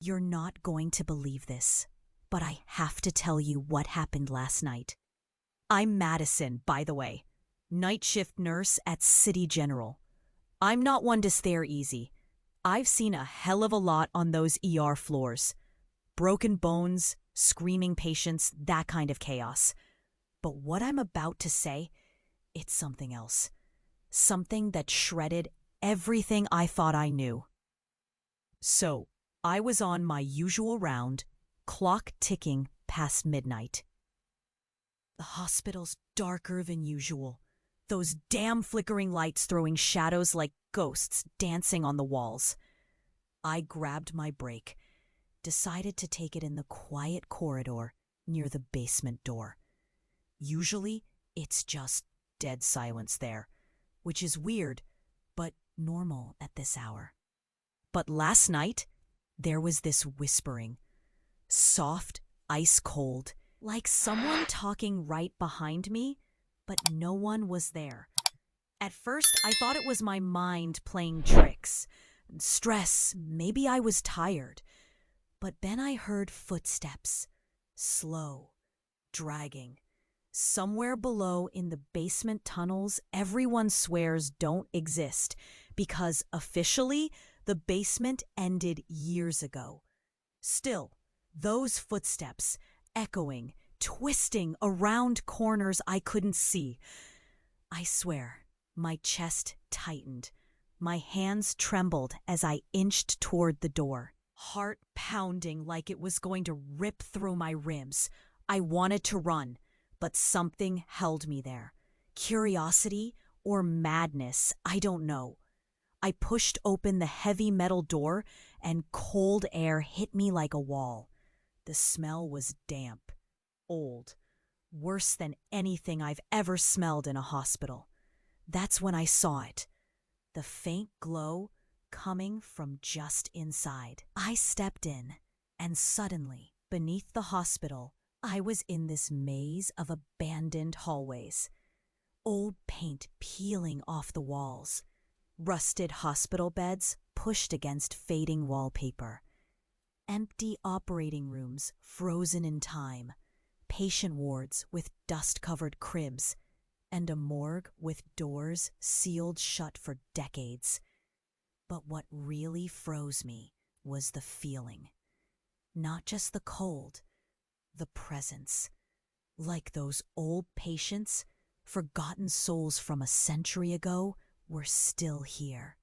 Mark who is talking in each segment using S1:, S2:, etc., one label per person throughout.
S1: You're not going to believe this, but I have to tell you what happened last night. I'm Madison, by the way, night shift nurse at City General. I'm not one to stare easy. I've seen a hell of a lot on those ER floors. Broken bones, screaming patients, that kind of chaos. But what I'm about to say, it's something else. Something that shredded everything I thought I knew. So, I was on my usual round, clock ticking past midnight. The hospital's darker than usual. Those damn flickering lights throwing shadows like ghosts dancing on the walls. I grabbed my break, decided to take it in the quiet corridor near the basement door. Usually, it's just dead silence there, which is weird, but normal at this hour. But last night, there was this whispering. Soft, ice cold, like someone talking right behind me, but no one was there. At first, I thought it was my mind playing tricks. Stress, maybe I was tired. But then I heard footsteps, slow, dragging. Somewhere below in the basement tunnels everyone swears don't exist because officially the basement ended years ago. Still, those footsteps, echoing, twisting around corners I couldn't see. I swear, my chest tightened. My hands trembled as I inched toward the door, heart pounding like it was going to rip through my ribs. I wanted to run, but something held me there. Curiosity or madness, I don't know. I pushed open the heavy metal door and cold air hit me like a wall. The smell was damp, old, worse than anything I've ever smelled in a hospital. That's when I saw it. The faint glow coming from just inside. I stepped in, and suddenly, beneath the hospital, I was in this maze of abandoned hallways. Old paint peeling off the walls. Rusted hospital beds pushed against fading wallpaper. Empty operating rooms frozen in time. Patient wards with dust-covered cribs. And a morgue with doors sealed shut for decades. But what really froze me was the feeling. Not just the cold, the presence. Like those old patients, forgotten souls from a century ago, were still here.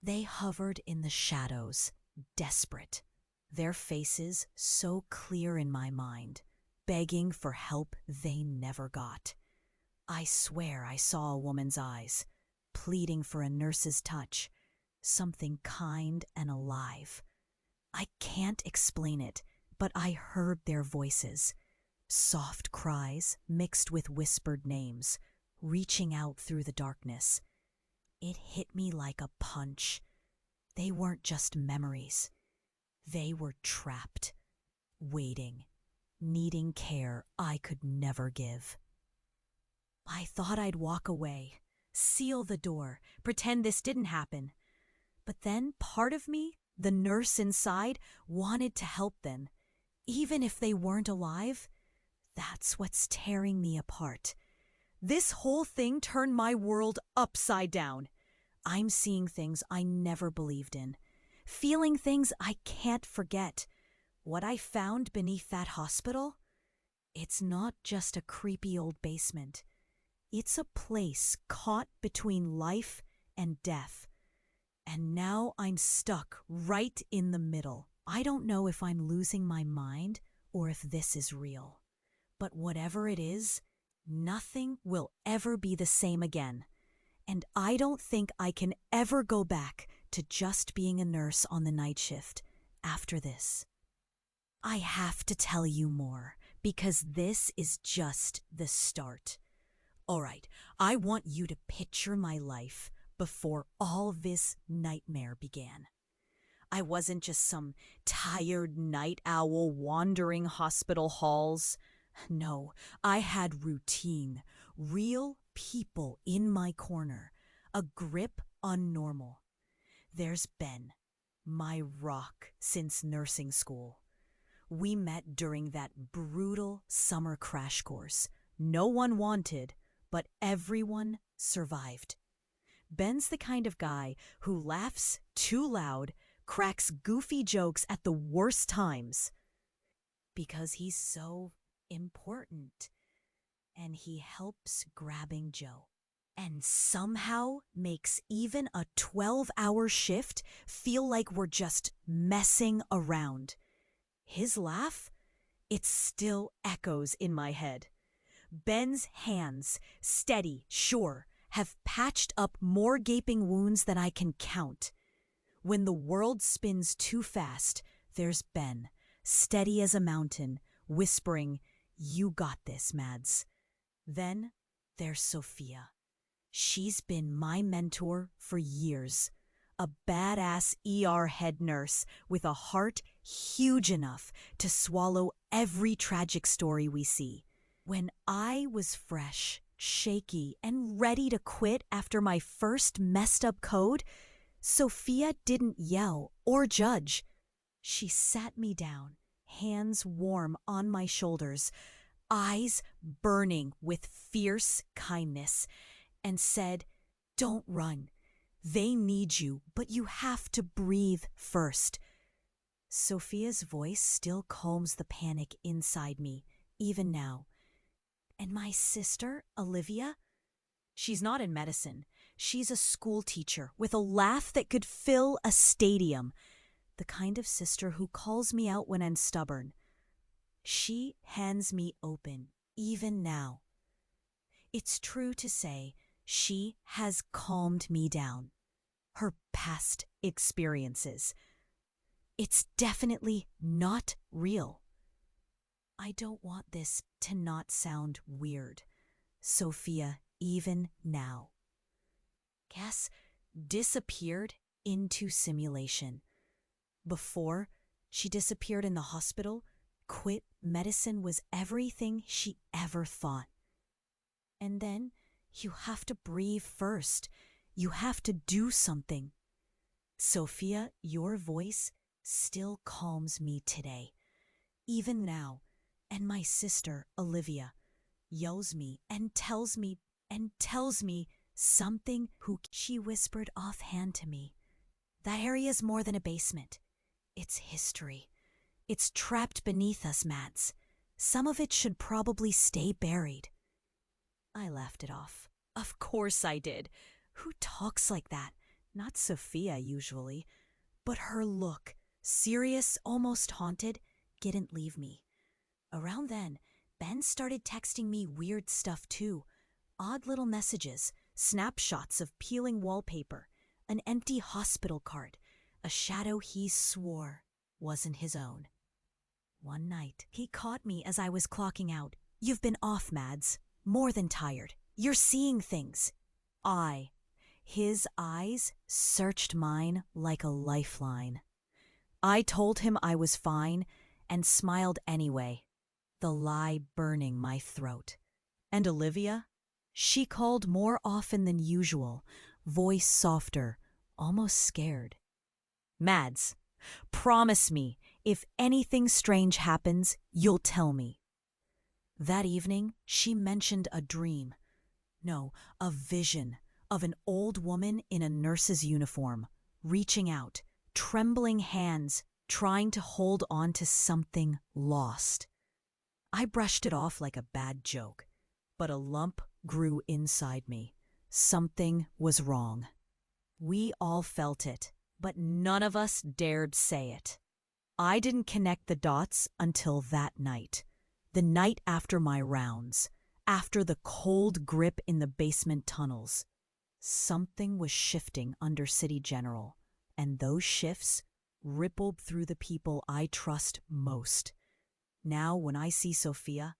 S1: They hovered in the shadows, desperate, their faces so clear in my mind, begging for help they never got. I swear I saw a woman's eyes, pleading for a nurse's touch, something kind and alive. I can't explain it, but I heard their voices, soft cries mixed with whispered names, reaching out through the darkness. It hit me like a punch. They weren't just memories. They were trapped, waiting, needing care I could never give. I thought I'd walk away, seal the door, pretend this didn't happen. But then part of me, the nurse inside, wanted to help them. Even if they weren't alive, that's what's tearing me apart. This whole thing turned my world upside down. I'm seeing things I never believed in, feeling things I can't forget. What I found beneath that hospital? It's not just a creepy old basement. It's a place caught between life and death. And now I'm stuck right in the middle. I don't know if I'm losing my mind or if this is real. But whatever it is, nothing will ever be the same again. And I don't think I can ever go back to just being a nurse on the night shift after this. I have to tell you more because this is just the start. All right, I want you to picture my life before all this nightmare began. I wasn't just some tired night owl wandering hospital halls. No, I had routine, real people in my corner, a grip on normal. There's Ben, my rock since nursing school. We met during that brutal summer crash course. No one wanted, but everyone survived. Ben's the kind of guy who laughs too loud, cracks goofy jokes at the worst times, because he's so important, and he helps grabbing Joe, and somehow makes even a 12-hour shift feel like we're just messing around. His laugh, it still echoes in my head. Ben's hands, steady, sure, have patched up more gaping wounds than I can count. When the world spins too fast, there's Ben, steady as a mountain, whispering, "You got this, Mads." Then there's Sophia. She's been my mentor for years. A badass ER head nurse with a heart huge enough to swallow every tragic story we see. When I was fresh, shaky, and ready to quit after my first messed up code, Sophia didn't yell or judge. She sat me down, hands warm on my shoulders, eyes burning with fierce kindness, and said, "Don't run. They need you, but you have to breathe first." Sophia's voice still calms the panic inside me, even now. And my sister, Olivia? She's not in medicine. She's a school teacher with a laugh that could fill a stadium. The kind of sister who calls me out when I'm stubborn. She hands me open, even now. It's true to say she has calmed me down. Her past experiences. It's definitely not real. I don't want this to not sound weird. Sophia, even now. Guess disappeared into simulation. Before, she disappeared in the hospital, quit medicine was everything she ever thought. And then you have to breathe first. You have to do something. Sophia, your voice still calms me today. Even now. And my sister, Olivia, yells me and tells me something who she whispered offhand to me. That area's more than a basement. It's history. It's trapped beneath us, Mads. Some of it should probably stay buried. I laughed it off. Of course I did. Who talks like that? Not Sophia, usually. But her look, serious, almost haunted, didn't leave me. Around then, Ben started texting me weird stuff too. Odd little messages, snapshots of peeling wallpaper, an empty hospital cart, a shadow he swore wasn't his own. One night, he caught me as I was clocking out. "You've been off, Mads. More than tired. You're seeing things." His eyes searched mine like a lifeline. I told him I was fine and smiled anyway, the lie burning my throat. And Olivia? She called more often than usual, voice softer, almost scared. "Mads, promise me, if anything strange happens, you'll tell me." That evening, she mentioned a dream. No, a vision of an old woman in a nurse's uniform, reaching out, trembling hands, trying to hold on to something lost. I brushed it off like a bad joke, but a lump grew inside me. Something was wrong. We all felt it, but none of us dared say it. I didn't connect the dots until that night. The night after my rounds, after the cold grip in the basement tunnels. Something was shifting under City General, and those shifts rippled through the people I trust most. Now, when I see Sophia,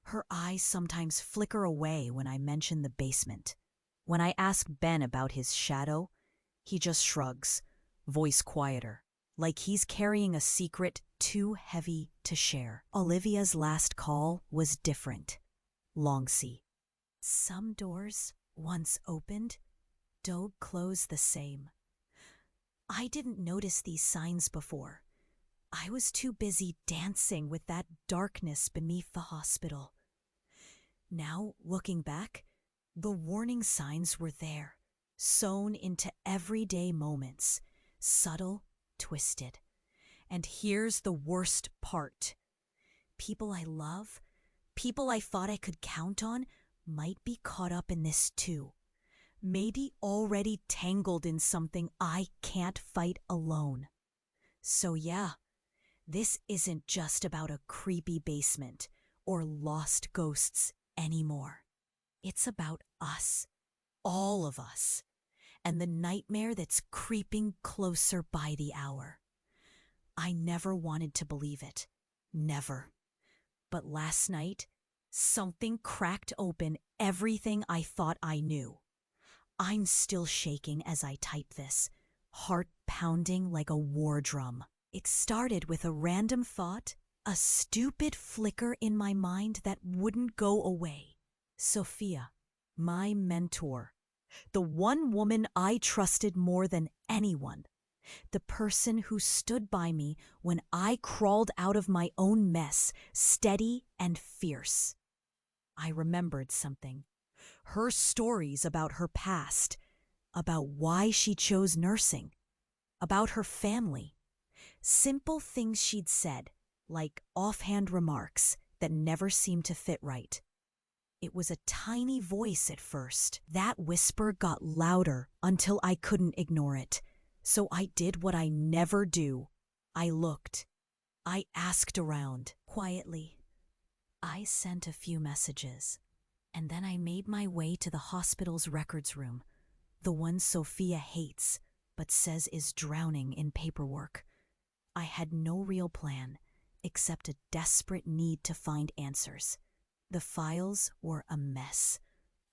S1: her eyes sometimes flicker away when I mention the basement. When I ask Ben about his shadow, he just shrugs, voice quieter, like he's carrying a secret too heavy to share. Olivia's last call was different. Longsy. Some doors, once opened, don't close the same. I didn't notice these signs before. I was too busy dancing with that darkness beneath the hospital. Now, looking back, the warning signs were there, sewn into everyday moments, subtle, twisted. And here's the worst part. People I love, people I thought I could count on, might be caught up in this too. Maybe already tangled in something I can't fight alone. So yeah, this isn't just about a creepy basement or lost ghosts anymore. It's about us, all of us, and the nightmare that's creeping closer by the hour. I never wanted to believe it. Never. But last night, something cracked open everything I thought I knew. I'm still shaking as I type this, heart pounding like a war drum. It started with a random thought, a stupid flicker in my mind that wouldn't go away. Sophia, my mentor, the one woman I trusted more than anyone, the person who stood by me when I crawled out of my own mess, steady and fierce. I remembered something. Her stories about her past, about why she chose nursing, about her family. Simple things she'd said, like offhand remarks that never seemed to fit right. It was a tiny voice at first. That whisper got louder until I couldn't ignore it. So I did what I never do. I looked. I asked around, quietly. I sent a few messages. And then I made my way to the hospital's records room, the one Sophia hates, but says is drowning in paperwork. I had no real plan, except a desperate need to find answers. The files were a mess.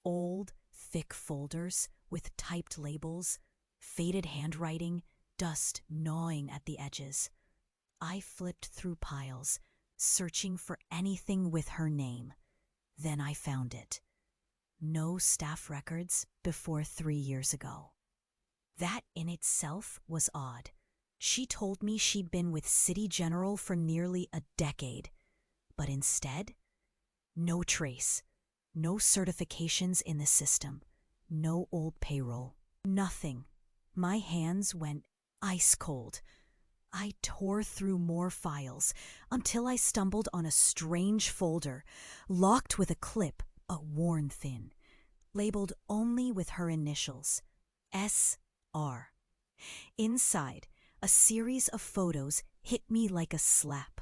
S1: Old, thick folders with typed labels, faded handwriting, dust gnawing at the edges. I flipped through piles, searching for anything with her name. Then I found it. No staff records before 3 years ago. That in itself was odd. She told me she'd been with City General for nearly a decade. But instead, no trace, no certifications in the system, no old payroll, nothing. My hands went ice cold. I tore through more files until I stumbled on a strange folder, locked with a clip, but worn thin, labeled only with her initials, S.R. Inside, a series of photos hit me like a slap.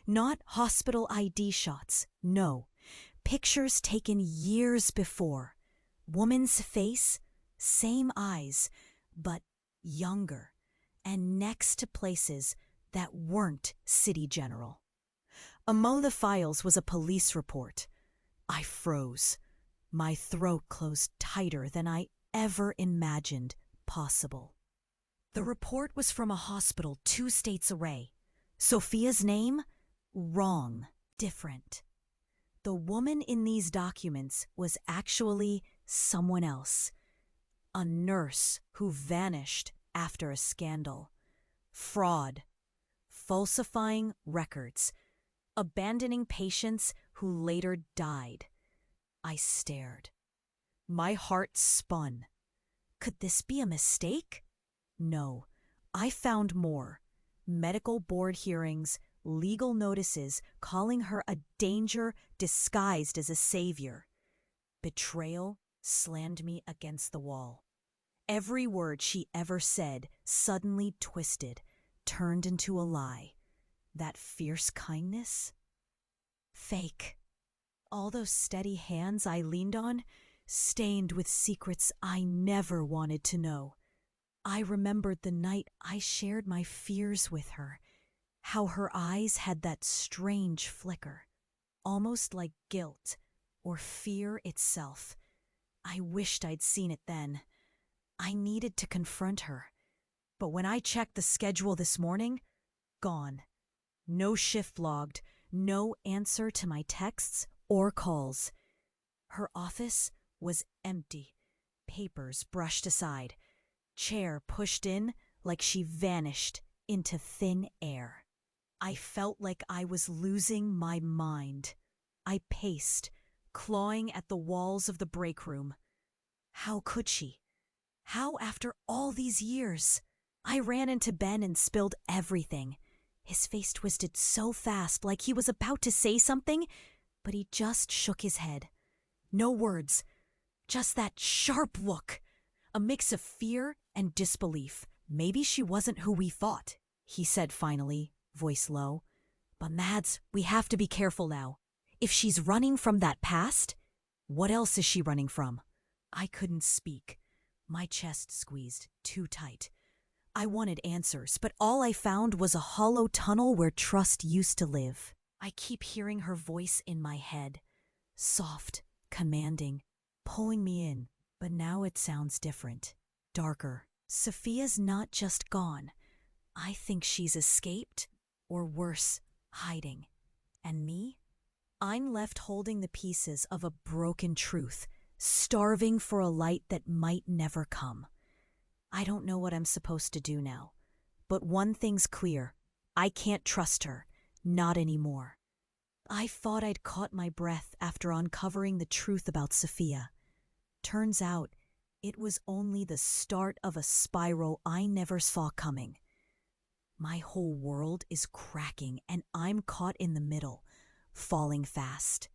S1: Not hospital ID shots, no. Pictures taken years before. Woman's face, same eyes, but younger, and next to places that weren't City General. Among the files was a police report. I froze. My throat closed tighter than I ever imagined possible. The report was from a hospital 2 states away. Sophia's name? Wrong. Different. The woman in these documents was actually someone else. A nurse who vanished after a scandal. Fraud. Falsifying records. Abandoning patients who later died. I stared. My heart spun. Could this be a mistake? No. I found more. Medical board hearings, legal notices calling her a danger disguised as a savior. Betrayal slammed me against the wall. Every word she ever said suddenly twisted, turned into a lie. That fierce kindness? Fake. All those steady hands I leaned on, stained with secrets I never wanted to know. I remembered the night I shared my fears with her, how her eyes had that strange flicker, almost like guilt or fear itself. I wished I'd seen it then. I needed to confront her. But when I checked the schedule this morning, gone. No shift logged, no answer to my texts or calls. Her office was empty, papers brushed aside, chair pushed in like she vanished into thin air. I felt like I was losing my mind. I paced, clawing at the walls of the break room. How could she? How after all these years? I ran into Ben and spilled everything. His face twisted so fast, like he was about to say something, but he just shook his head. No words, just that sharp look. A mix of fear and disbelief. Maybe she wasn't who we thought, he said finally, voice low. But Mads, we have to be careful now. If she's running from that past, what else is she running from? I couldn't speak. My chest squeezed too tight. I wanted answers, but all I found was a hollow tunnel where trust used to live. I keep hearing her voice in my head. Soft, commanding, pulling me in. But now it sounds different. Darker. Sophia's not just gone. I think she's escaped, or worse, hiding. And me? I'm left holding the pieces of a broken truth, starving for a light that might never come. I don't know what I'm supposed to do now. But one thing's clear. I can't trust her. Not anymore. I thought I'd caught my breath after uncovering the truth about Sophia. Turns out, it was only the start of a spiral I never saw coming. My whole world is cracking and I'm caught in the middle, falling fast.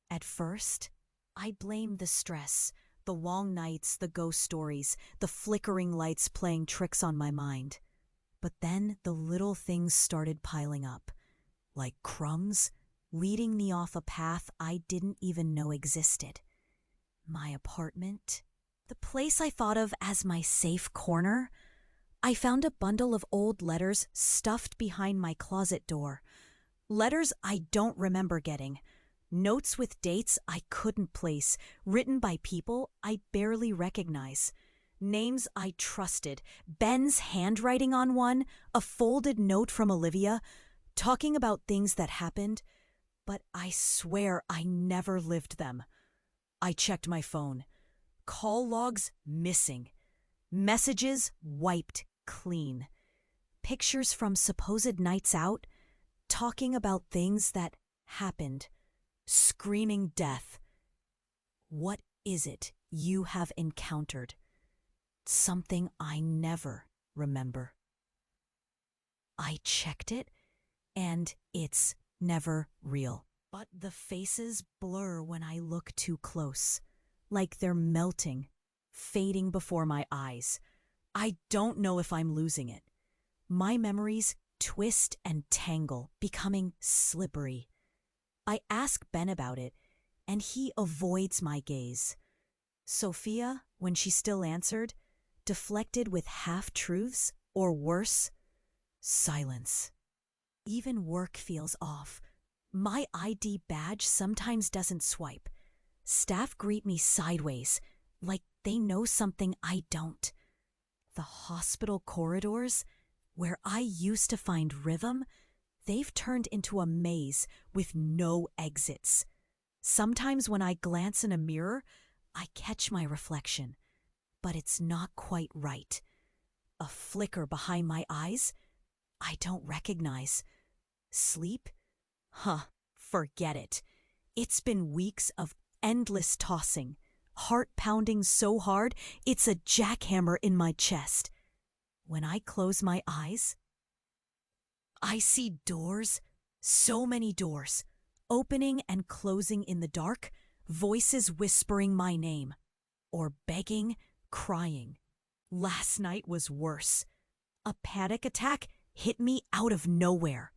S1: At first, I blamed the stress, the long nights, the ghost stories, the flickering lights playing tricks on my mind. But then the little things started piling up, like crumbs, leading me off a path I didn't even know existed. My apartment, the place I thought of as my safe corner. I found a bundle of old letters stuffed behind my closet door. Letters I don't remember getting. Notes with dates I couldn't place, written by people I barely recognize. Names I trusted, Ben's handwriting on one, a folded note from Olivia, talking about things that happened, but I swear I never lived them. I checked my phone. Call logs missing. Messages wiped clean. Pictures from supposed nights out, talking about things that happened. Screaming death. What is it you have encountered? Something I never remember. I checked it, and it's never real. But the faces blur when I look too close, like they're melting, fading before my eyes. I don't know if I'm losing it. My memories twist and tangle, becoming slippery. I ask Ben about it, and he avoids my gaze. Sophia, when she still answered, deflected with half-truths, or worse, silence. Even work feels off. My ID badge sometimes doesn't swipe. Staff greet me sideways, like they know something I don't. The hospital corridors, where I used to find rhythm, they've turned into a maze with no exits. Sometimes when I glance in a mirror, I catch my reflection, but it's not quite right. A flicker behind my eyes I don't recognize. Sleep? Huh, forget it. It's been weeks of endless tossing, heart pounding so hard it's a jackhammer in my chest. When I close my eyes, I see doors, so many doors, opening and closing in the dark, voices whispering my name, or begging, crying. Last night was worse. A panic attack hit me out of nowhere.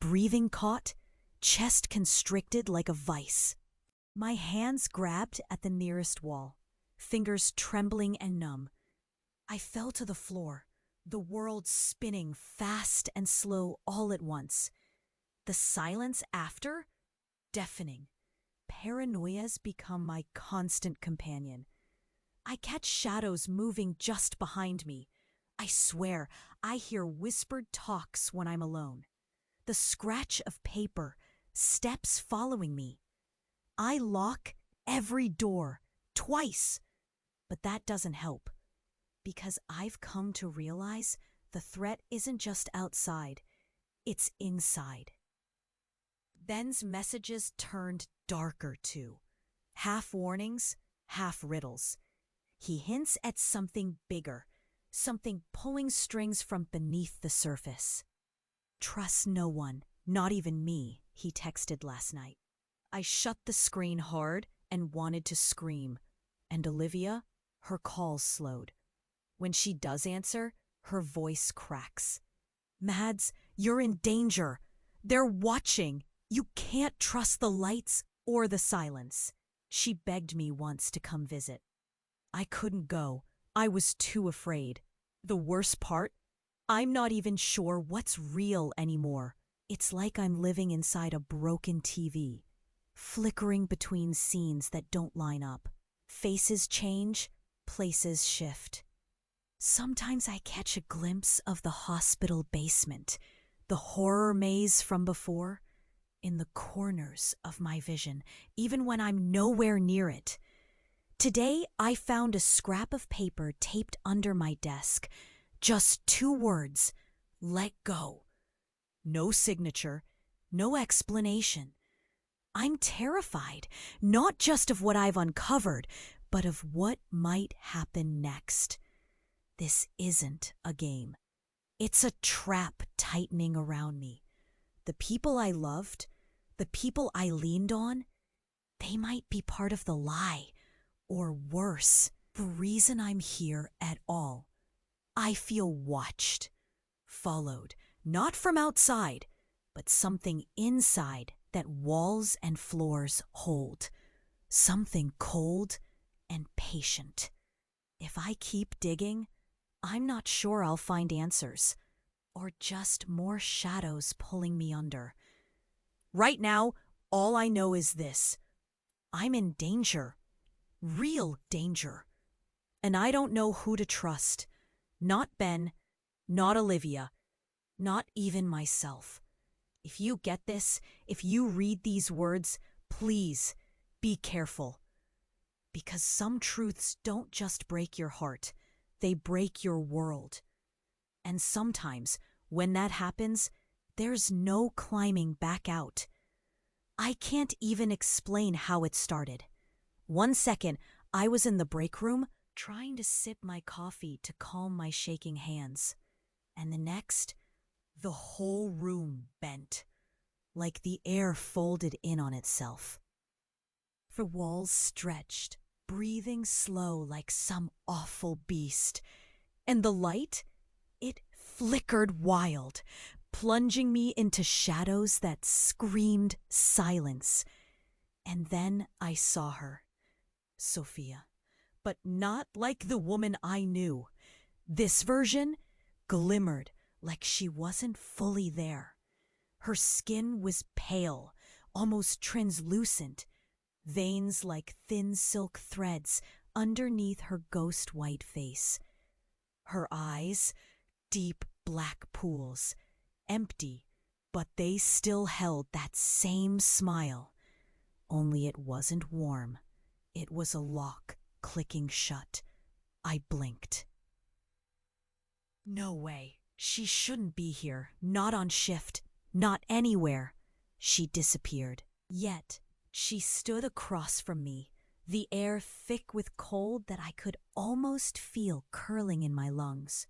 S1: Breathing caught, chest constricted like a vice. My hands grabbed at the nearest wall, fingers trembling and numb. I fell to the floor, the world spinning fast and slow all at once. The silence after, deafening. Paranoia's become my constant companion. I catch shadows moving just behind me. I swear, I hear whispered talks when I'm alone. The scratch of paper, steps following me. I lock every door, twice. But that doesn't help, because I've come to realize the threat isn't just outside, it's inside. Ben's messages turned darker too. Half warnings, half riddles. He hints at something bigger, something pulling strings from beneath the surface. "Trust no one, not even me," he texted last night. I shut the screen hard and wanted to scream. And Olivia, her calls slowed. When she does answer, her voice cracks. "Mads, you're in danger. They're watching. You can't trust the lights or the silence." She begged me once to come visit. I couldn't go. I was too afraid. The worst part? I'm not even sure what's real anymore. It's like I'm living inside a broken TV, flickering between scenes that don't line up. Faces change, places shift. Sometimes I catch a glimpse of the hospital basement, the horror maze from before, in the corners of my vision, even when I'm nowhere near it. Today, I found a scrap of paper taped under my desk. Just 2 words: let go. No signature, no explanation. I'm terrified, not just of what I've uncovered, but of what might happen next. This isn't a game. It's a trap tightening around me. The people I loved, the people I leaned on, they might be part of the lie, or worse, the reason I'm here at all. I feel watched, followed, not from outside, but something inside that walls and floors hold. Something cold and patient. If I keep digging, I'm not sure I'll find answers, or just more shadows pulling me under. Right now, all I know is this: I'm in danger, real danger. And I don't know who to trust. Not Ben, not Olivia, not even myself. If you get this, if you read these words, please be careful. Because some truths don't just break your heart, they break your world. And sometimes, when that happens, there's no climbing back out. I can't even explain how it started. One second, I was in the break room, trying to sip my coffee to calm my shaking hands. And the next, the whole room bent, like the air folded in on itself. The walls stretched, breathing slow like some awful beast. And the light, it flickered wild, plunging me into shadows that screamed silence. And then I saw her, Sophia, but not like the woman I knew. This version glimmered like she wasn't fully there. Her skin was pale, almost translucent, veins like thin silk threads underneath her ghost-white face. Her eyes, deep black pools, empty, but they still held that same smile. Only it wasn't warm. It was a lock clicking shut. I blinked. No way. She shouldn't be here. Not on shift. Not anywhere. She disappeared. Yet, she stood across from me, the air thick with cold that I could almost feel curling in my lungs.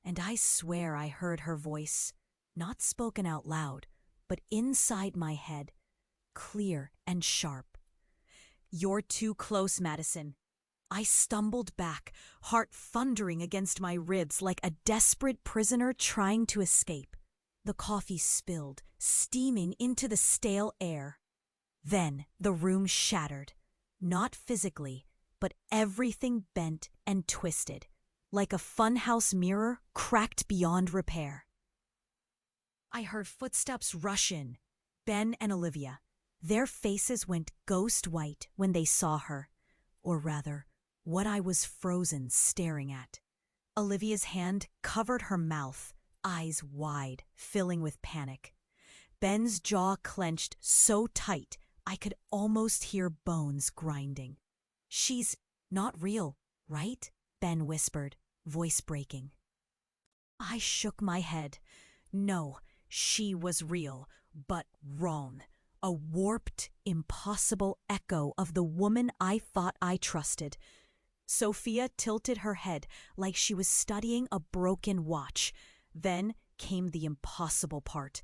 S1: And I swear I heard her voice, not spoken out loud, but inside my head, clear and sharp. "You're too close, Madison." I stumbled back, heart thundering against my ribs like a desperate prisoner trying to escape. The coffee spilled, steaming into the stale air. Then the room shattered, not physically, but everything bent and twisted, like a funhouse mirror cracked beyond repair. I heard footsteps rush in. Ben and Olivia. Their faces went ghost white when they saw her, or rather, what I was frozen staring at. Olivia's hand covered her mouth, eyes wide, filling with panic. Ben's jaw clenched so tight I could almost hear bones grinding. "She's not real, right?" Ben whispered, voice breaking. I shook my head. No, she was real, but wrong. A warped, impossible echo of the woman I thought I trusted. Sophia tilted her head like she was studying a broken watch. Then came the impossible part.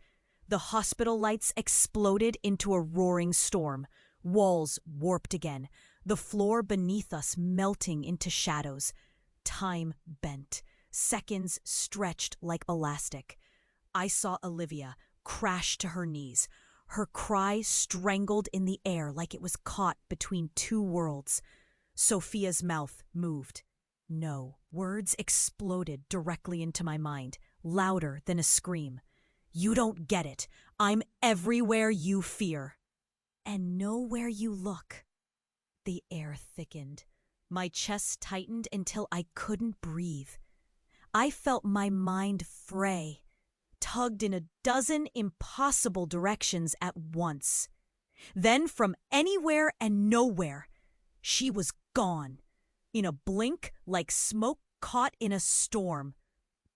S1: The hospital lights exploded into a roaring storm. Walls warped again, the floor beneath us melting into shadows. Time bent, seconds stretched like elastic. I saw Olivia crash to her knees, her cry strangled in the air like it was caught between two worlds. Sophia's mouth moved. No, words exploded directly into my mind, louder than a scream. You don't get it. I'm everywhere you fear. And nowhere you look. The air thickened. My chest tightened until I couldn't breathe. I felt my mind fray, tugged in a dozen impossible directions at once. Then, from anywhere and nowhere, she was gone. In a blink, like smoke caught in a storm.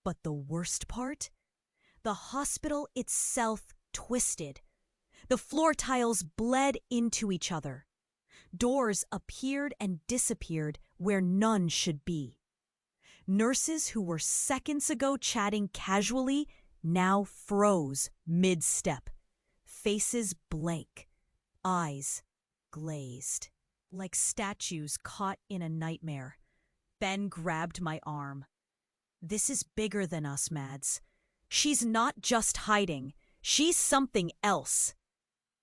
S1: But the worst part? The hospital itself twisted. The floor tiles bled into each other. Doors appeared and disappeared where none should be. Nurses who were seconds ago chatting casually now froze mid-step. Faces blank, eyes glazed, like statues caught in a nightmare. Ben grabbed my arm. This is bigger than us, Mads. She's not just hiding. She's something else.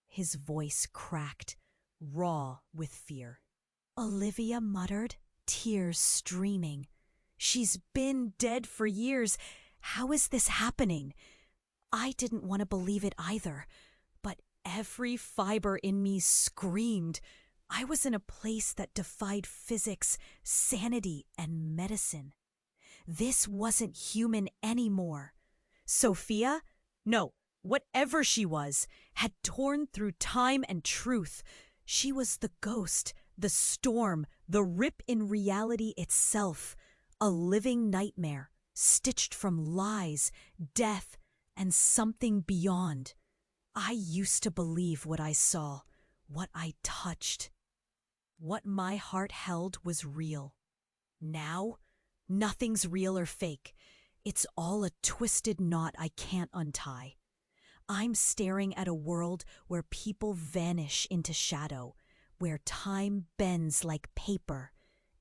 S1: His voice cracked, raw with fear. Olivia muttered, tears streaming. She's been dead for years. How is this happening? I didn't want to believe it either, but every fiber in me screamed. I was in a place that defied physics, sanity, and medicine. This wasn't human anymore. Sophia? No, whatever she was, had torn through time and truth. She was the ghost, the storm, the rip in reality itself. A living nightmare, stitched from lies, death, and something beyond. I used to believe what I saw, what I touched. What my heart held was real. Now, nothing's real or fake. It's all a twisted knot I can't untie. I'm staring at a world where people vanish into shadow, where time bends like paper,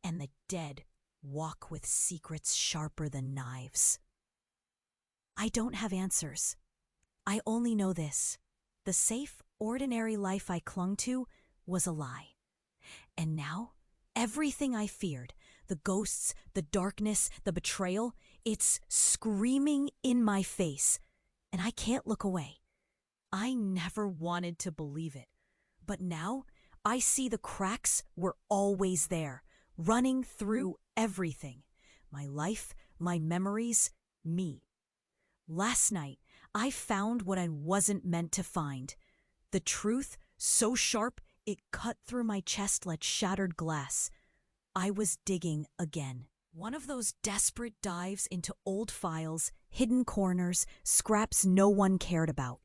S1: and the dead walk with secrets sharper than knives. I don't have answers. I only know this. The safe, ordinary life I clung to was a lie. And now, everything I feared, the ghosts, the darkness, the betrayal, it's screaming in my face, and I can't look away. I never wanted to believe it, but now I see the cracks were always there, running through everything. My life, my memories, me. Last night, I found what I wasn't meant to find. The truth, so sharp, it cut through my chest like shattered glass. I was digging again. One of those desperate dives into old files, hidden corners, scraps no one cared about.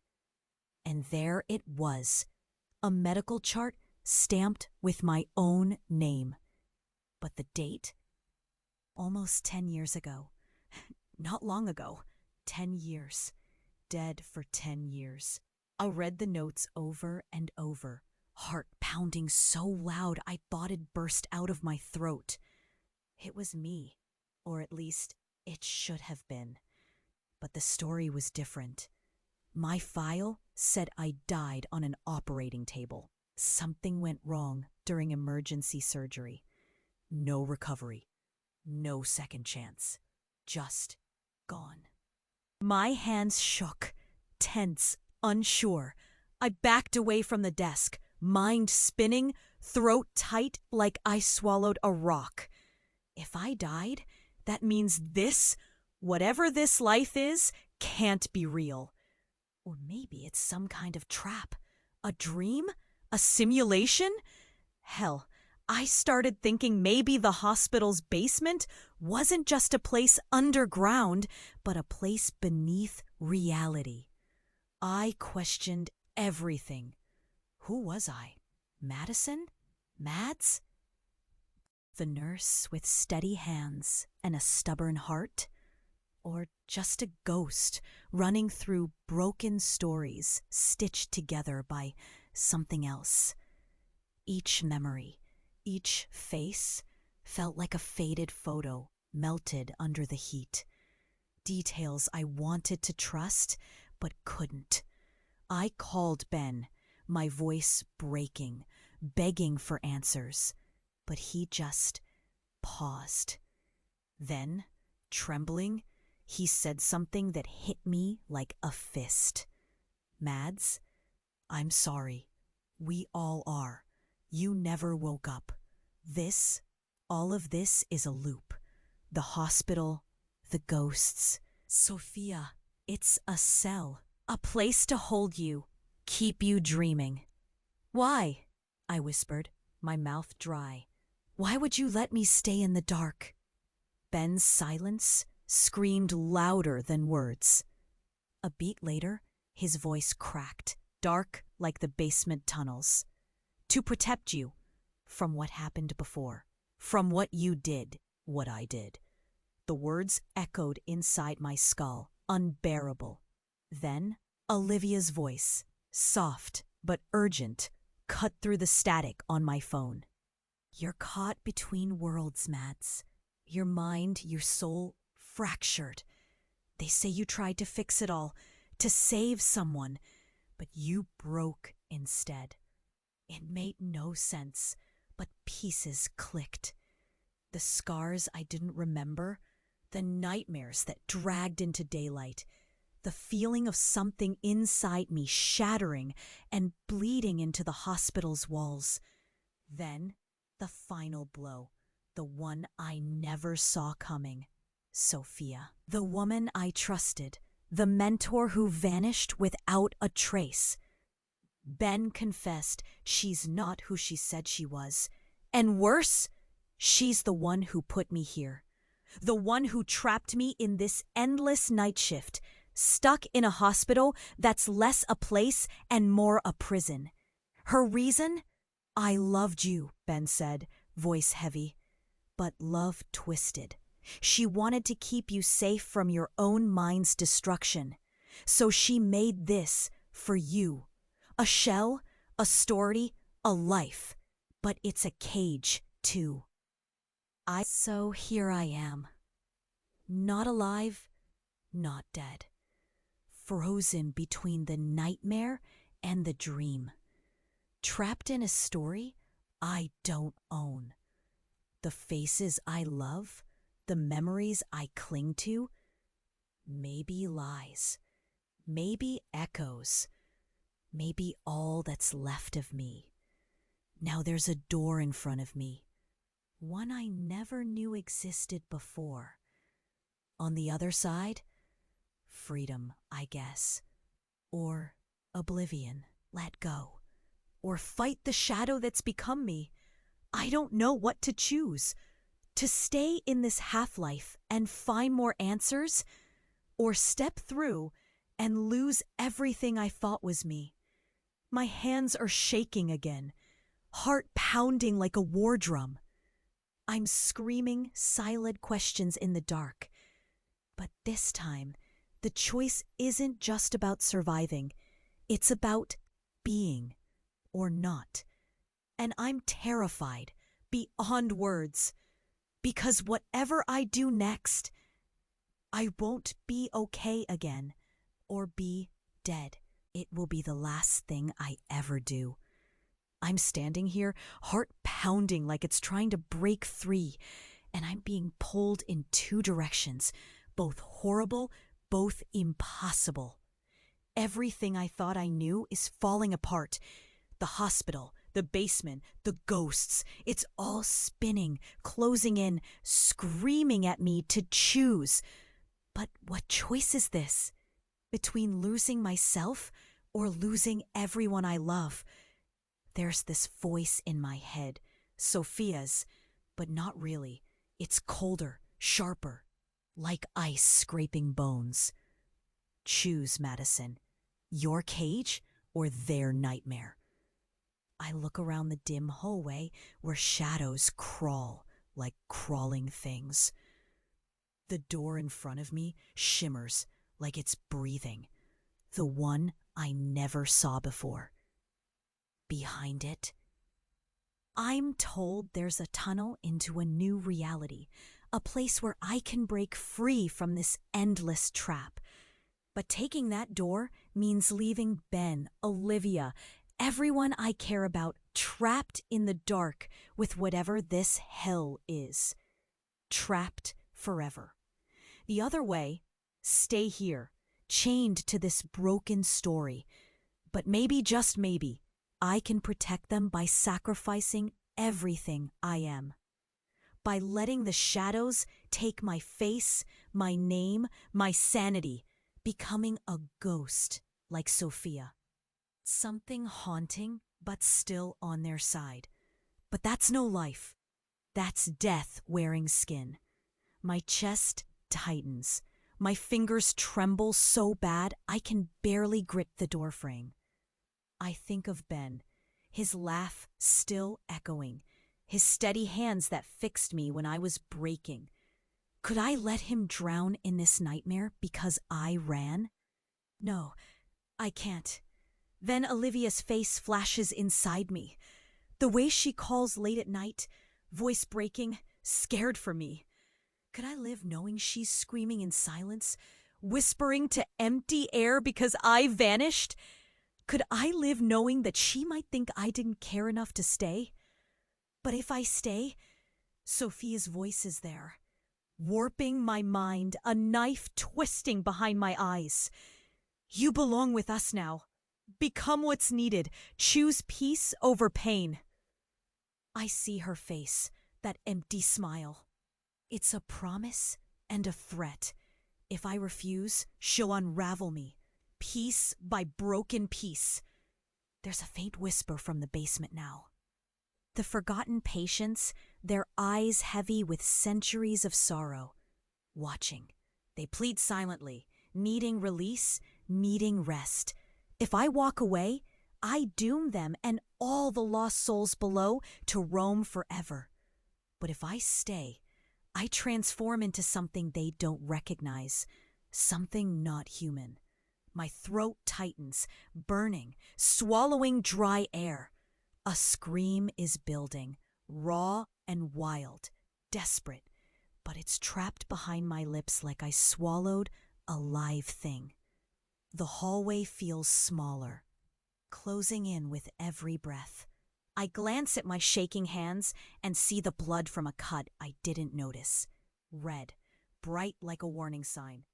S1: And there it was, a medical chart stamped with my own name. But the date? Almost 10 years ago. Not long ago. 10 years. Dead for 10 years. I read the notes over and over, heart pounding so loud I thought it'd burst out of my throat. It was me, or at least it should have been. But the story was different. My file said I died on an operating table. Something went wrong during emergency surgery. No recovery. No second chance. Just gone. My hands shook, tense, unsure. I backed away from the desk, mind spinning, throat tight like I swallowed a rock. If I died, that means this, whatever this life is, can't be real. Or maybe it's some kind of trap. A dream? A simulation? Hell, I started thinking maybe the hospital's basement wasn't just a place underground, but a place beneath reality. I questioned everything. Who was I? Madison? Mads? The nurse with steady hands and a stubborn heart? Or just a ghost running through broken stories stitched together by something else? Each memory, each face felt like a faded photo melted under the heat. Details I wanted to trust but couldn't. I called Ben, my voice breaking, begging for answers, but he just paused. Then, trembling, he said something that hit me like a fist. Mads, I'm sorry. We all are. You never woke up. All of this is a loop. The hospital, the ghosts. Sophia, it's a cell. A place to hold you, keep you dreaming. Why? I whispered, my mouth dry. Why would you let me stay in the dark? Ben's silence screamed louder than words. A beat later, his voice cracked, dark like the basement tunnels. To protect you from what happened before, from what you did, what I did. The words echoed inside my skull, unbearable. Then, Olivia's voice, soft but urgent, cut through the static on my phone. You're caught between worlds, Mads. Your mind, your soul, fractured. They say you tried to fix it all, to save someone, but you broke instead. It made no sense, but pieces clicked. The scars I didn't remember, the nightmares that dragged into daylight, the feeling of something inside me shattering and bleeding into the hospital's walls. Then, the final blow, the one I never saw coming. Sophia, the woman I trusted, the mentor who vanished without a trace. Ben confessed she's not who she said she was. And worse, she's the one who put me here. The one who trapped me in this endless night shift, stuck in a hospital that's less a place and more a prison. Her reason? I loved you, Ben said, voice heavy. But love twisted. She wanted to keep you safe from your own mind's destruction. So she made this for you. A shell, a story, a life. But it's a cage, too. So here I am. Not alive, not dead. Frozen between the nightmare and the dream. Trapped in a story I don't own. The faces I love, the memories I cling to, maybe lies, maybe echoes, maybe all that's left of me. Now there's a door in front of me, one I never knew existed before. On the other side, freedom, I guess, or oblivion, let go, or fight the shadow that's become me. I don't know what to choose. To stay in this half-life and find more answers, or step through and lose everything I thought was me. My hands are shaking again, heart pounding like a war drum. I'm screaming silent questions in the dark. But this time, the choice isn't just about surviving. It's about being or not. And I'm terrified, beyond words. Because whatever I do next, I won't be okay again or be dead. It will be the last thing I ever do. I'm standing here, heart pounding like it's trying to break free, and I'm being pulled in two directions, both horrible, both impossible. Everything I thought I knew is falling apart. The hospital, the basement, the ghosts, it's all spinning, closing in, screaming at me to choose. But what choice is this? Between losing myself or losing everyone I love? There's this voice in my head, Sophia's, but not really. It's colder, sharper, like ice scraping bones. Choose, Madison. Your cage or their nightmare. I look around the dim hallway where shadows crawl like crawling things. The door in front of me shimmers like it's breathing. The one I never saw before. Behind it, I'm told there's a tunnel into a new reality, a place where I can break free from this endless trap. But taking that door means leaving Ben, Olivia, everyone I care about trapped in the dark with whatever this hell is. Trapped forever. The other way, stay here, chained to this broken story. But maybe, just maybe, I can protect them by sacrificing everything I am. By letting the shadows take my face, my name, my sanity, becoming a ghost like Sophia. Something haunting, but still on their side. But that's no life. That's death wearing skin. My chest tightens. My fingers tremble so bad I can barely grip the doorframe. I think of Ben, his laugh still echoing, his steady hands that fixed me when I was breaking. Could I let him drown in this nightmare because I ran? No, I can't. Then Olivia's face flashes inside me. The way she calls late at night, voice breaking, scared for me. Could I live knowing she's screaming in silence, whispering to empty air because I vanished? Could I live knowing that she might think I didn't care enough to stay? But if I stay, Sophia's voice is there, warping my mind, a knife twisting behind my eyes. You belong with us now. Become what's needed. Choose peace over pain. I see her face, that empty smile. It's a promise and a threat. If I refuse, she'll unravel me. Piece by broken piece. There's a faint whisper from the basement now. The forgotten patients, their eyes heavy with centuries of sorrow. Watching. They plead silently, needing release, needing rest. If I walk away, I doom them and all the lost souls below to roam forever. But if I stay, I transform into something they don't recognize, something not human. My throat tightens, burning, swallowing dry air. A scream is building, raw and wild, desperate, but it's trapped behind my lips like I swallowed a live thing. The hallway feels smaller, closing in with every breath. I glance at my shaking hands and see the blood from a cut I didn't notice. Red, bright like a warning sign.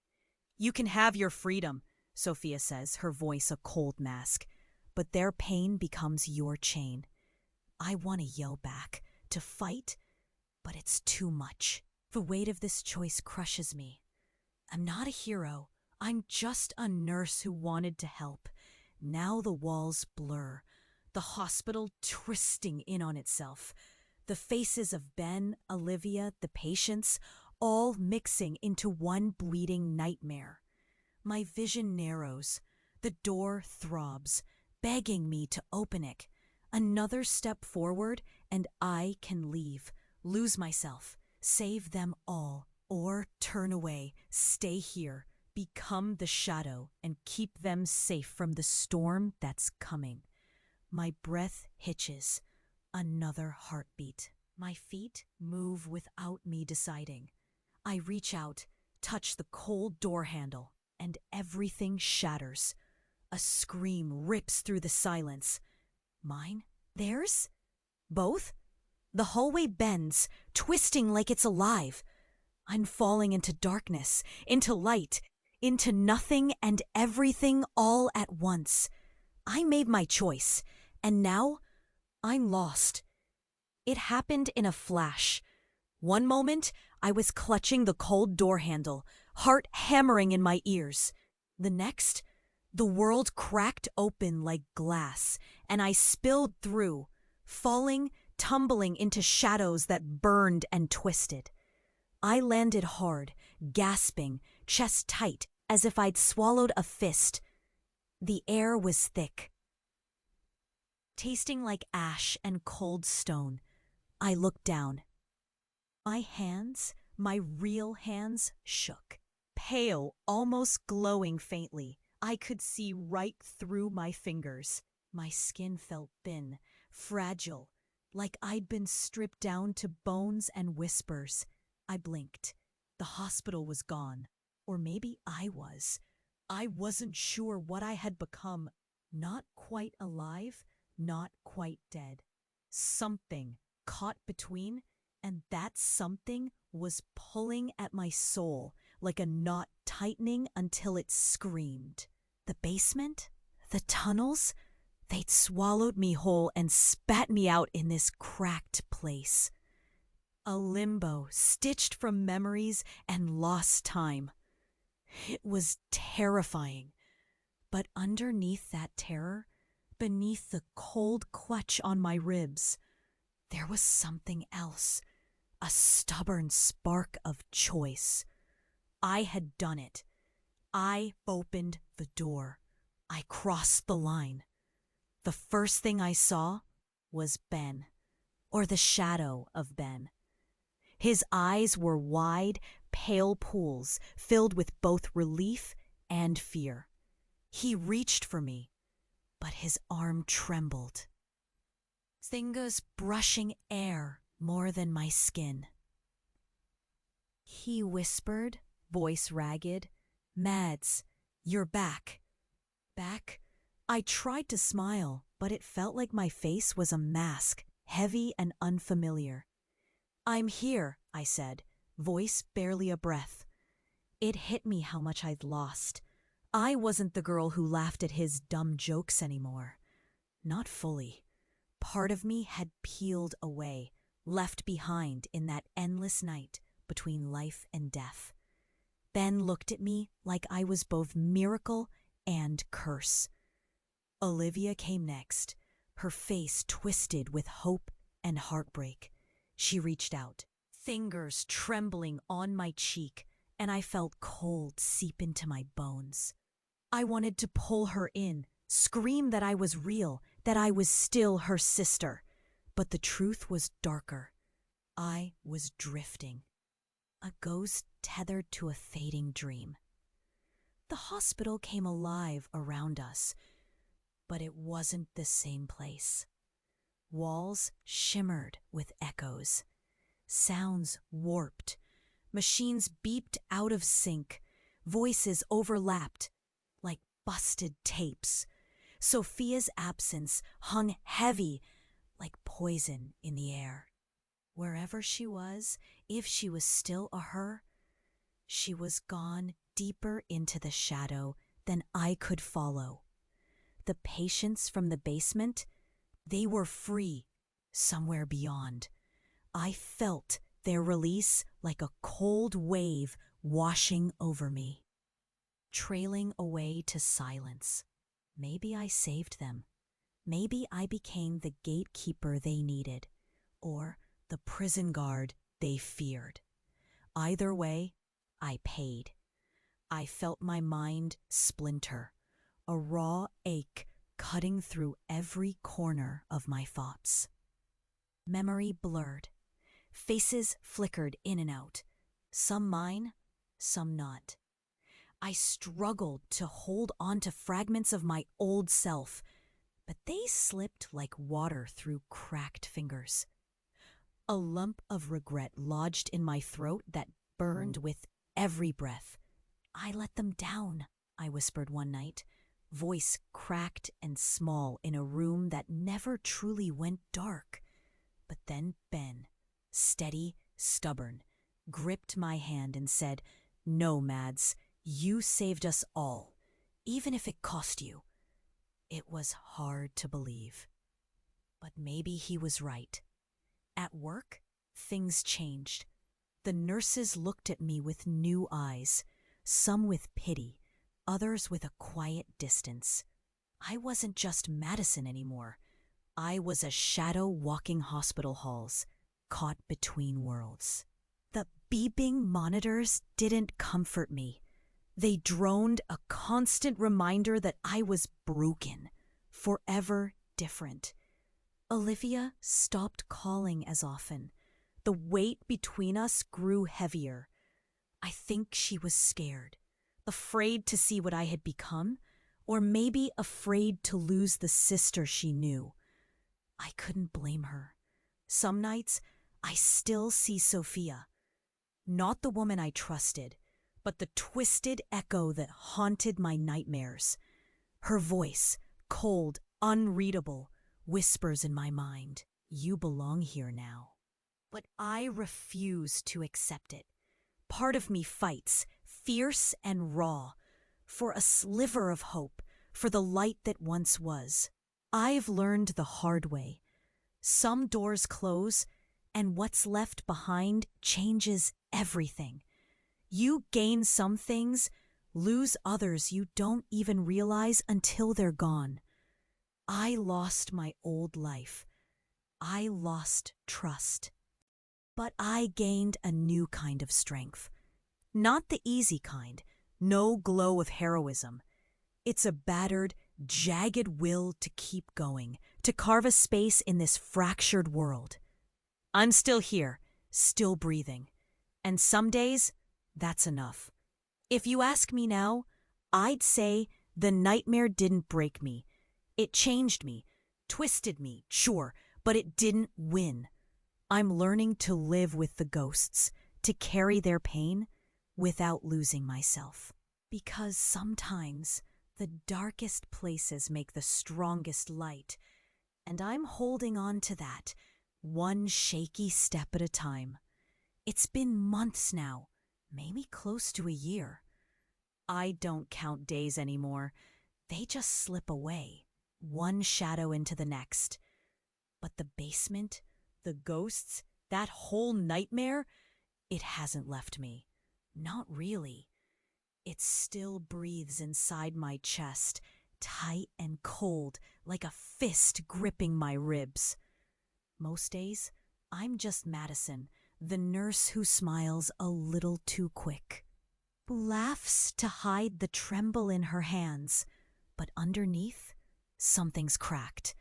S1: You can have your freedom, Sophia says, her voice a cold mask. But their pain becomes your chain. I want to yell back, to fight, but it's too much. The weight of this choice crushes me. I'm not a hero. I'm just a nurse who wanted to help. Now the walls blur, the hospital twisting in on itself. The faces of Ben, Olivia, the patients, all mixing into one bleeding nightmare. My vision narrows. The door throbs, begging me to open it. Another step forward, and I can leave, lose myself, save them all, or turn away, stay here, become the shadow, and keep them safe from the storm that's coming. My breath hitches. Another heartbeat. My feet move without me deciding. I reach out, touch the cold door handle, and everything shatters. A scream rips through the silence. Mine? Theirs? Both? The hallway bends, twisting like it's alive. I'm falling into darkness, into light, into nothing and everything all at once. I made my choice, and now I'm lost. It happened in a flash. One moment, I was clutching the cold door handle, heart hammering in my ears. The next, the world cracked open like glass, and I spilled through, falling tumbling into shadows that burned and twisted. I landed hard, gasping, chest tight, as if I'd swallowed a fist. The air was thick, tasting like ash and cold stone. I looked down. My hands, my real hands, shook. Pale, almost glowing faintly. I could see right through my fingers. My skin felt thin, fragile, like I'd been stripped down to bones and whispers. I blinked. The hospital was gone. Or maybe I was. I wasn't sure what I had become. Not quite alive, not quite dead. Something caught between, and that something was pulling at my soul like a knot tightening until it screamed. The basement? The tunnels? They'd swallowed me whole and spat me out in this cracked place. A limbo stitched from memories and lost time. It was terrifying. But underneath that terror, beneath the cold clutch on my ribs, there was something else, a stubborn spark of choice. I had done it. I opened the door. I crossed the line. The first thing I saw was Ben, or the shadow of Ben. His eyes were wide, pale pools filled with both relief and fear. He reached for me, but his arm trembled. Fingers brushing air more than my skin. He whispered, voice ragged, "Mads, you're back." Back? I tried to smile, but it felt like my face was a mask, heavy and unfamiliar. "I'm here," I said, voice barely a breath. It hit me how much I'd lost. I wasn't the girl who laughed at his dumb jokes anymore. Not fully. Part of me had peeled away, left behind in that endless night between life and death. Ben looked at me like I was both miracle and curse. Olivia came next, her face twisted with hope and heartbreak. She reached out, fingers trembling on my cheek, and I felt cold seep into my bones. I wanted to pull her in, scream that I was real, that I was still her sister. But the truth was darker. I was drifting. A ghost tethered to a fading dream. The hospital came alive around us, but it wasn't the same place. Walls shimmered with echoes. Sounds warped. Machines beeped out of sync. Voices overlapped like busted tapes. Sophia's absence hung heavy like poison in the air. Wherever she was, if she was still a her, she was gone deeper into the shadow than I could follow. The patients from the basement, they were free somewhere beyond. I felt their release like a cold wave washing over me, trailing away to silence. Maybe I saved them. Maybe I became the gatekeeper they needed, or the prison guard they feared. Either way, I paid. I felt my mind splinter, a raw ache cutting through every corner of my thoughts. Memory blurred. Faces flickered in and out, some mine, some not. I struggled to hold on to fragments of my old self, but they slipped like water through cracked fingers. A lump of regret lodged in my throat that burned with every breath. "I let them down," I whispered one night, voice cracked and small in a room that never truly went dark. But then Ben, steady, stubborn, gripped my hand and said, "No, Mads, you saved us all, even if it cost you." It was hard to believe. But maybe he was right. At work, things changed. The nurses looked at me with new eyes, some with pity, others with a quiet distance. I wasn't just Madison anymore. I was a shadow walking hospital halls, caught between worlds. The beeping monitors didn't comfort me. They droned a constant reminder that I was broken, forever different. Olivia stopped calling as often. The weight between us grew heavier. I think she was scared, afraid to see what I had become, or maybe afraid to lose the sister she knew. I couldn't blame her. Some nights, I still see Sophia. Not the woman I trusted, but the twisted echo that haunted my nightmares. Her voice, cold, unreadable, whispers in my mind, "You belong here now." But I refuse to accept it. Part of me fights, fierce and raw, for a sliver of hope, for the light that once was. I've learned the hard way. Some doors close, and what's left behind changes everything. You gain some things, lose others you don't even realize until they're gone. I lost my old life. I lost trust. But I gained a new kind of strength. Not the easy kind, no glow of heroism. It's a battered, jagged will to keep going, to carve a space in this fractured world. I'm still here, still breathing. And some days, that's enough. If you ask me now, I'd say the nightmare didn't break me. It changed me, twisted me, sure, but it didn't win. I'm learning to live with the ghosts, to carry their pain without losing myself. Because sometimes the darkest places make the strongest light, and I'm holding on to that, one shaky step at a time. It's been months now, maybe close to a year. I don't count days anymore. They just slip away, one shadow into the next. But the basement, the ghosts, that whole nightmare, it hasn't left me. Not really. It still breathes inside my chest, tight and cold, like a fist gripping my ribs. Most days, I'm just Madison, the nurse who smiles a little too quick. Laughs to hide the tremble in her hands, but underneath, something's cracked.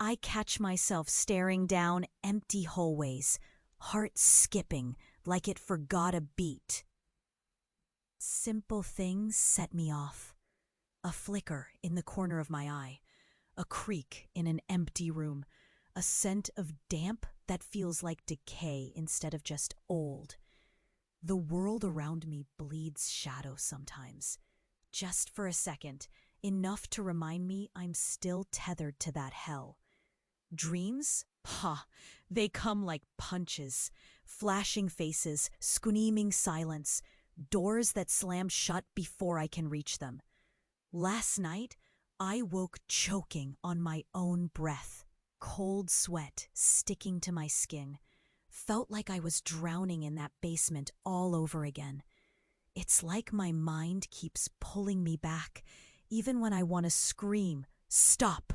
S1: I catch myself staring down empty hallways, heart skipping like it forgot a beat. Simple things set me off. A flicker in the corner of my eye, a creak in an empty room, a scent of damp that feels like decay instead of just old. The world around me bleeds shadow sometimes. Just for a second, enough to remind me I'm still tethered to that hell. Dreams? Ha! They come like punches. Flashing faces, screaming silence, doors that slam shut before I can reach them. Last night, I woke choking on my own breath. Cold sweat sticking to my skin. Felt like I was drowning in that basement all over again. It's like my mind keeps pulling me back, even when I want to scream, "Stop!"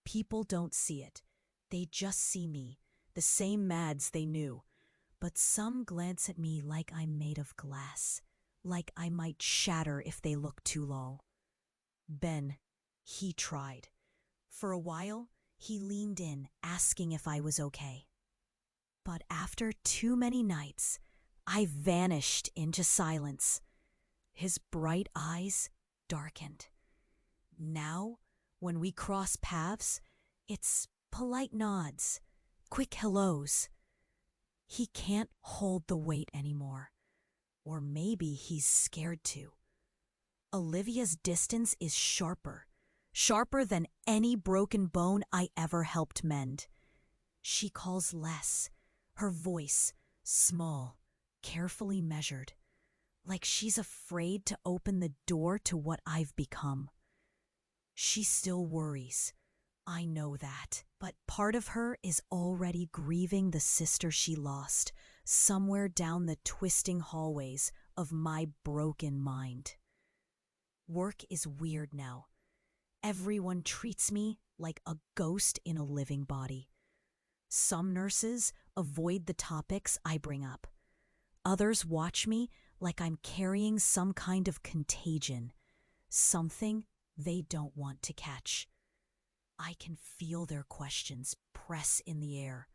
S1: People don't see it. They just see me, the same Mads they knew. But some glance at me like I'm made of glass, like I might shatter if they look too low. Ben, he tried. For a while, he leaned in, asking if I was okay. But after too many nights, I vanished into silence. His bright eyes darkened. Now, when we cross paths, it's polite nods, quick hellos. He can't hold the weight anymore. Or maybe he's scared to. Olivia's distance is sharper than any broken bone I ever helped mend. She calls less, her voice small, carefully measured, like she's afraid to open the door to what I've become. She still worries. I know that, but part of her is already grieving the sister she lost, somewhere down the twisting hallways of my broken mind. Work is weird now. Everyone treats me like a ghost in a living body. Some nurses avoid the topics I bring up. Others watch me like I'm carrying some kind of contagion, something they don't want to catch. I can feel their questions press in the air.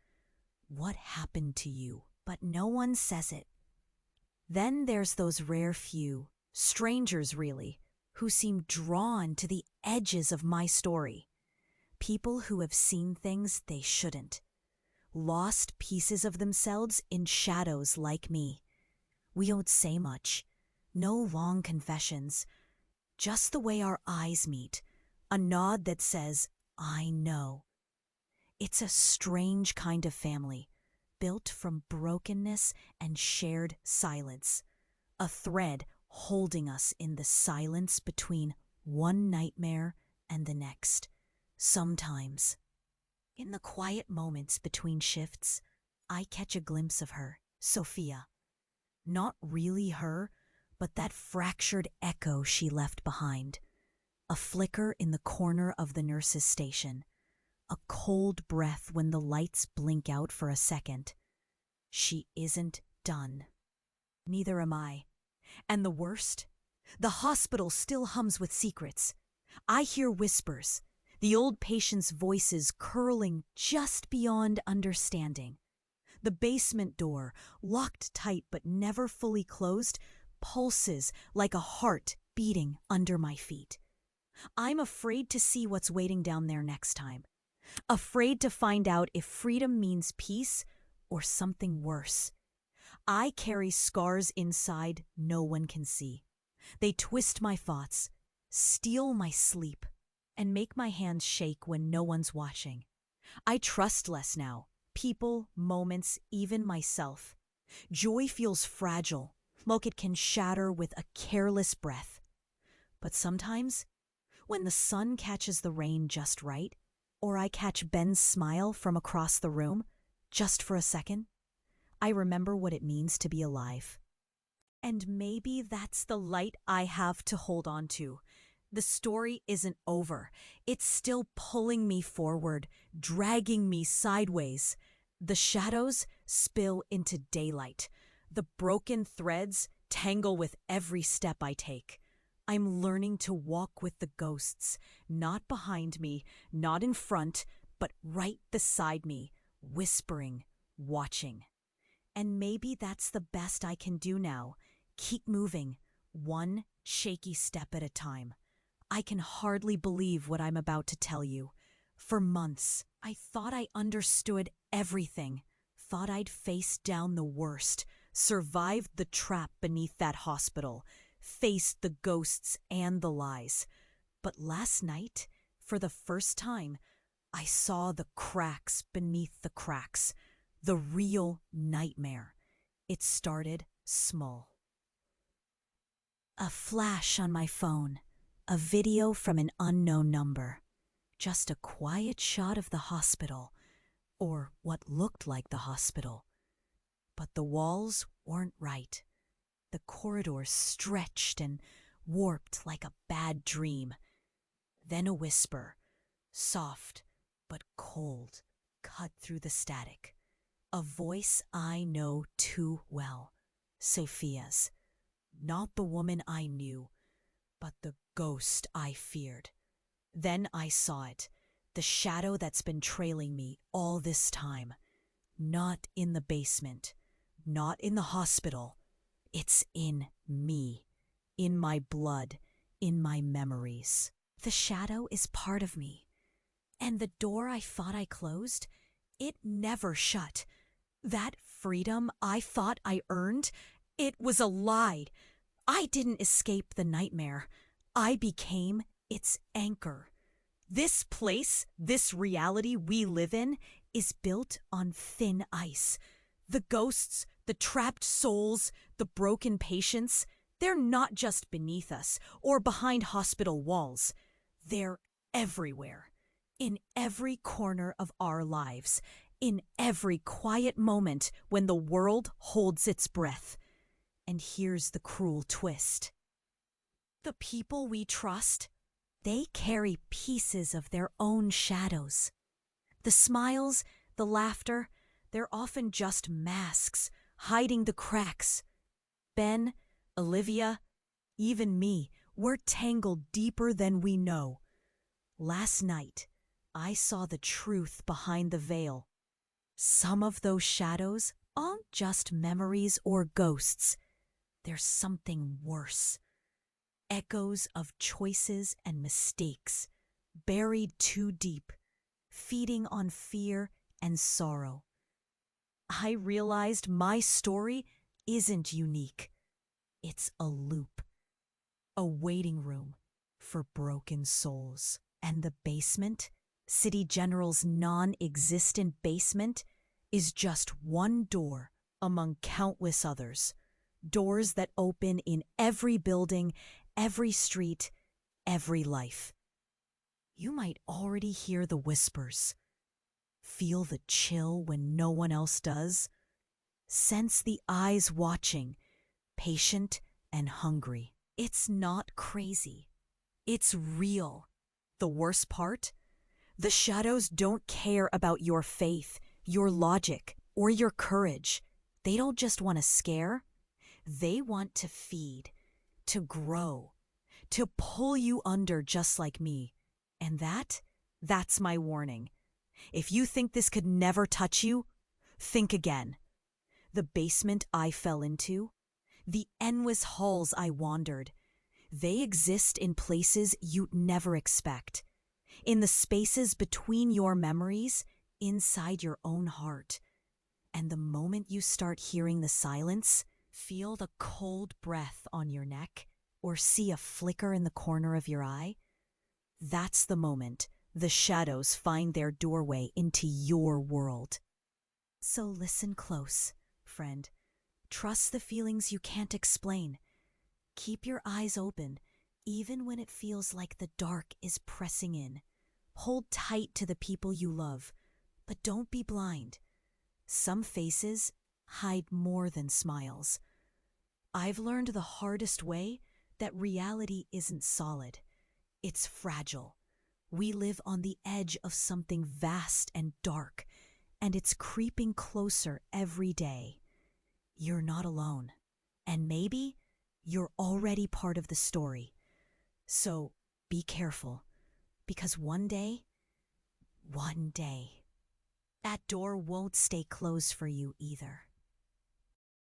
S1: What happened to you? But no one says it. Then there's those rare few, strangers really, who seem drawn to the edges of my story. People who have seen things they shouldn't. Lost pieces of themselves in shadows like me. We don't say much. No long confessions. Just the way our eyes meet. A nod that says, I know. It's a strange kind of family, built from brokenness and shared silence. A thread holding us in the silence between one nightmare and the next. Sometimes, in the quiet moments between shifts, I catch a glimpse of her, Sophia. Not really her, but that fractured echo she left behind. A flicker in the corner of the nurse's station. A cold breath when the lights blink out for a second. She isn't done. Neither am I. And the worst? The hospital still hums with secrets. I hear whispers, the old patients' voices curling just beyond understanding. The basement door, locked tight but never fully closed, pulses like a heart beating under my feet. I'm afraid to see what's waiting down there next time. Afraid to find out if freedom means peace or something worse. I carry scars inside no one can see. They twist my thoughts, steal my sleep, and make my hands shake when no one's watching. I trust less now. People, moments, even myself. Joy feels fragile, like it can shatter with a careless breath. But sometimes, when the sun catches the rain just right, or I catch Ben's smile from across the room, just for a second, I remember what it means to be alive. And maybe that's the light I have to hold on to. The story isn't over. It's still pulling me forward, dragging me sideways. The shadows spill into daylight. The broken threads tangle with every step I take. I'm learning to walk with the ghosts, not behind me, not in front, but right beside me, whispering, watching. And maybe that's the best I can do now. Keep moving, one shaky step at a time. I can hardly believe what I'm about to tell you. For months, I thought I understood everything, thought I'd faced down the worst, survived the trap beneath that hospital, faced the ghosts and the lies. But last night, for the first time, I saw the cracks beneath the cracks, the real nightmare. It started small. A flash on my phone, a video from an unknown number. Just a quiet shot of the hospital, or what looked like the hospital. But the walls weren't right. The corridors stretched and warped like a bad dream. Then a whisper, soft but cold, cut through the static. A voice I know too well, Sophia's. Not the woman I knew, but the ghost I feared. Then I saw it, the shadow that's been trailing me all this time. Not in the basement, not in the hospital. It's in me, in my blood, in my memories. The shadow is part of me. And the door I thought I closed, it never shut. That freedom I thought I earned, it was a lie. I didn't escape the nightmare. I became its anchor. This place, this reality we live in, is built on thin ice. The ghosts, the trapped souls, the broken patients, they're not just beneath us or behind hospital walls. They're everywhere, in every corner of our lives, in every quiet moment when the world holds its breath. And here's the cruel twist. The people we trust, they carry pieces of their own shadows. The smiles, the laughter, they're often just masks, hiding the cracks. Ben, Olivia, even me, we're tangled deeper than we know. Last night, I saw the truth behind the veil. Some of those shadows aren't just memories or ghosts. There's something worse. Echoes of choices and mistakes, buried too deep, feeding on fear and sorrow. I realized my story isn't unique. It's a loop, a waiting room for broken souls. And the basement, City General's non-existent basement, is just one door among countless others. Doors that open in every building, every street, every life. You might already hear the whispers. Feel the chill when no one else does. Sense the eyes watching, patient and hungry. It's not crazy. It's real. The worst part? The shadows don't care about your faith, your logic, or your courage. They don't just want to scare. They want to feed, to grow, to pull you under just like me. And that's my warning. If you think this could never touch you, think again. The basement I fell into, the endless halls I wandered, they exist in places you'd never expect. In the spaces between your memories, inside your own heart. And the moment you start hearing the silence, feel the cold breath on your neck, or see a flicker in the corner of your eye, that's the moment the shadows find their doorway into your world. So listen close, friend. Trust the feelings you can't explain. Keep your eyes open, even when it feels like the dark is pressing in. Hold tight to the people you love, but don't be blind. Some faces hide more than smiles. I've learned the hardest way that reality isn't solid. It's fragile. We live on the edge of something vast and dark, and it's creeping closer every day. You're not alone, and maybe you're already part of the story. So be careful, because one day, that door won't stay closed for you either.